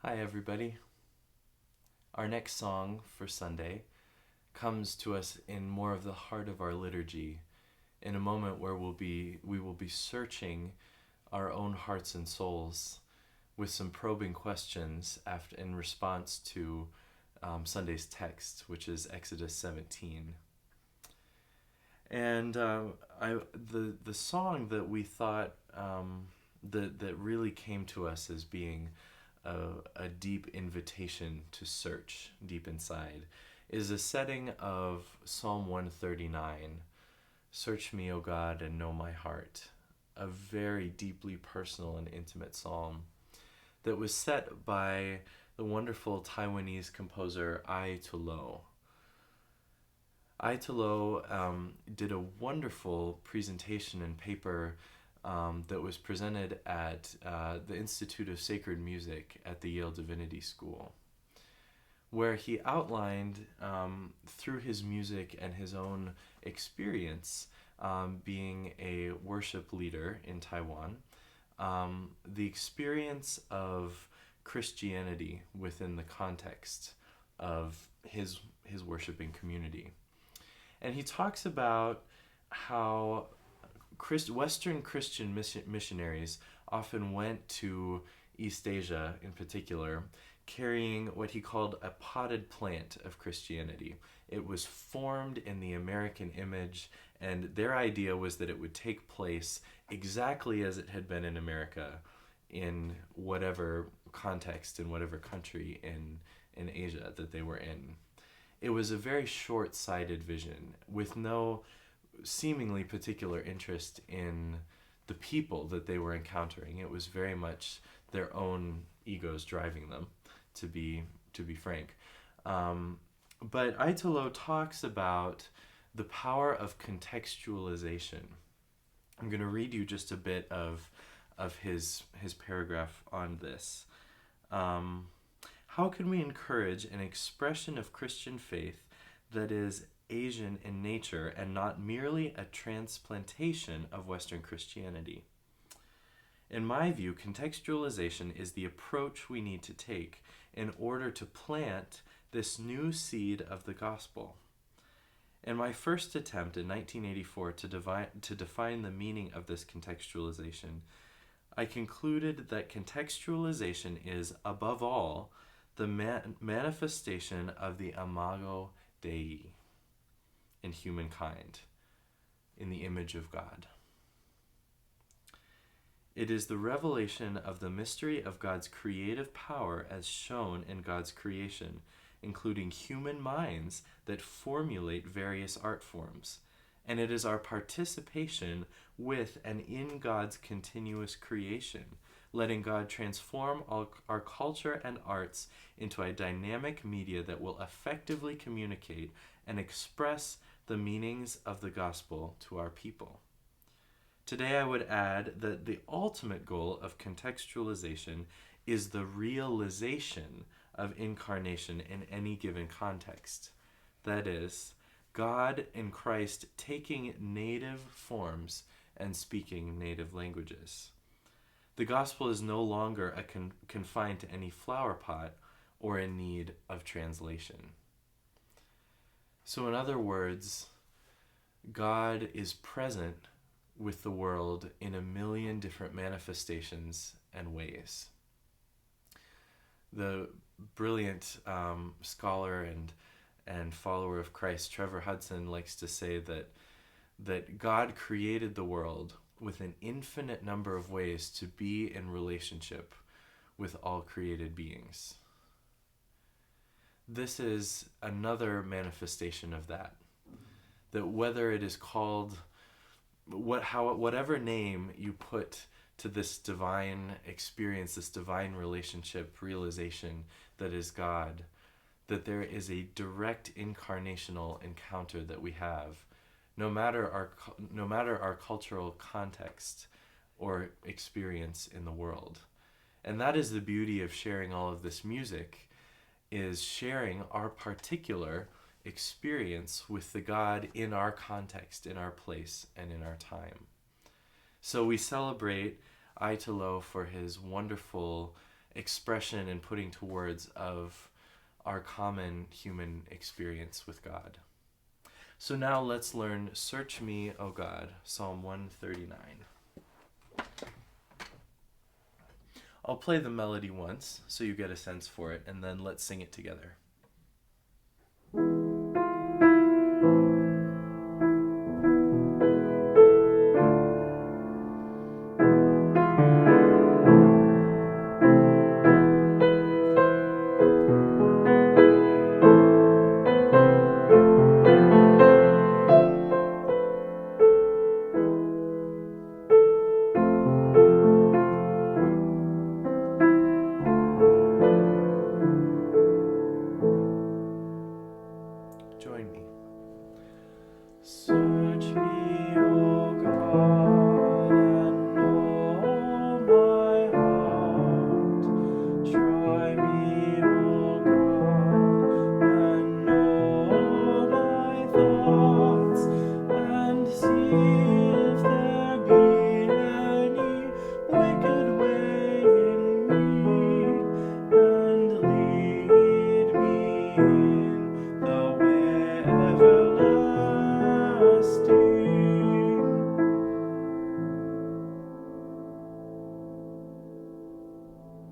Hi, everybody. Our next song for Sunday comes to us in more of the heart of our liturgy, in a moment where we will be searching our own hearts and souls with some probing questions in response to Sunday's text, which is Exodus 17. And the song that we thought that really came to us as being a deep invitation to search deep inside is a setting of Psalm 139. Search me, O God, and know my heart. A very deeply personal and intimate psalm that was set by the wonderful Taiwanese composer Ai Tolo. Ai Tolo did a wonderful presentation and paper that was presented at the Institute of Sacred Music at the Yale Divinity School, where he outlined through his music and his own experience being a worship leader in Taiwan, the experience of Christianity within the context of his worshiping community. And he talks about how Western Christian missionaries often went to East Asia in particular, carrying what he called a potted plant of Christianity. It was formed in the American image, and their idea was that it would take place exactly as it had been in America in whatever context, in whatever country in Asia that they were in. It was a very short-sighted vision with no seemingly particular interest in the people that they were encountering. It was very much their own egos driving them, to be frank. But Aitolo talks about the power of contextualization. I'm going to read you just a bit of his paragraph on this. How can we encourage an expression of Christian faith that is Asian in nature and not merely a transplantation of Western Christianity? In my view, contextualization is the approach we need to take in order to plant this new seed of the gospel. In my first attempt in 1984 to define the meaning of this contextualization, I concluded that contextualization is, above all, the manifestation of the imago Dei in humankind, in the image of God. It is the revelation of the mystery of God's creative power as shown in God's creation, including human minds that formulate various art forms. And it is our participation with and in God's continuous creation, letting God transform our culture and arts into a dynamic media that will effectively communicate and express the meanings of the gospel to our people. Today I would add that the ultimate goal of contextualization is the realization of incarnation in any given context. That is, God in Christ taking native forms and speaking native languages. The gospel is no longer confined to any flower pot or in need of translation. So in other words, God is present with the world in a million different manifestations and ways. The brilliant scholar and follower of Christ, Trevor Hudson, likes to say that God created the world with an infinite number of ways to be in relationship with all created beings. This is another manifestation of that whether it is called whatever name you put to this divine experience, this divine relationship, realization that is God, that there is a direct incarnational encounter that we have, no matter our cultural context or experience in the world. And that is the beauty of sharing all of this music, is sharing our particular experience with the God in our context, in our place, and in our time. So we celebrate Aitolo for his wonderful expression and putting to words of our common human experience with God. So now let's learn Search Me, O God, Psalm 139. I'll play the melody once so you get a sense for it, and then let's sing it together.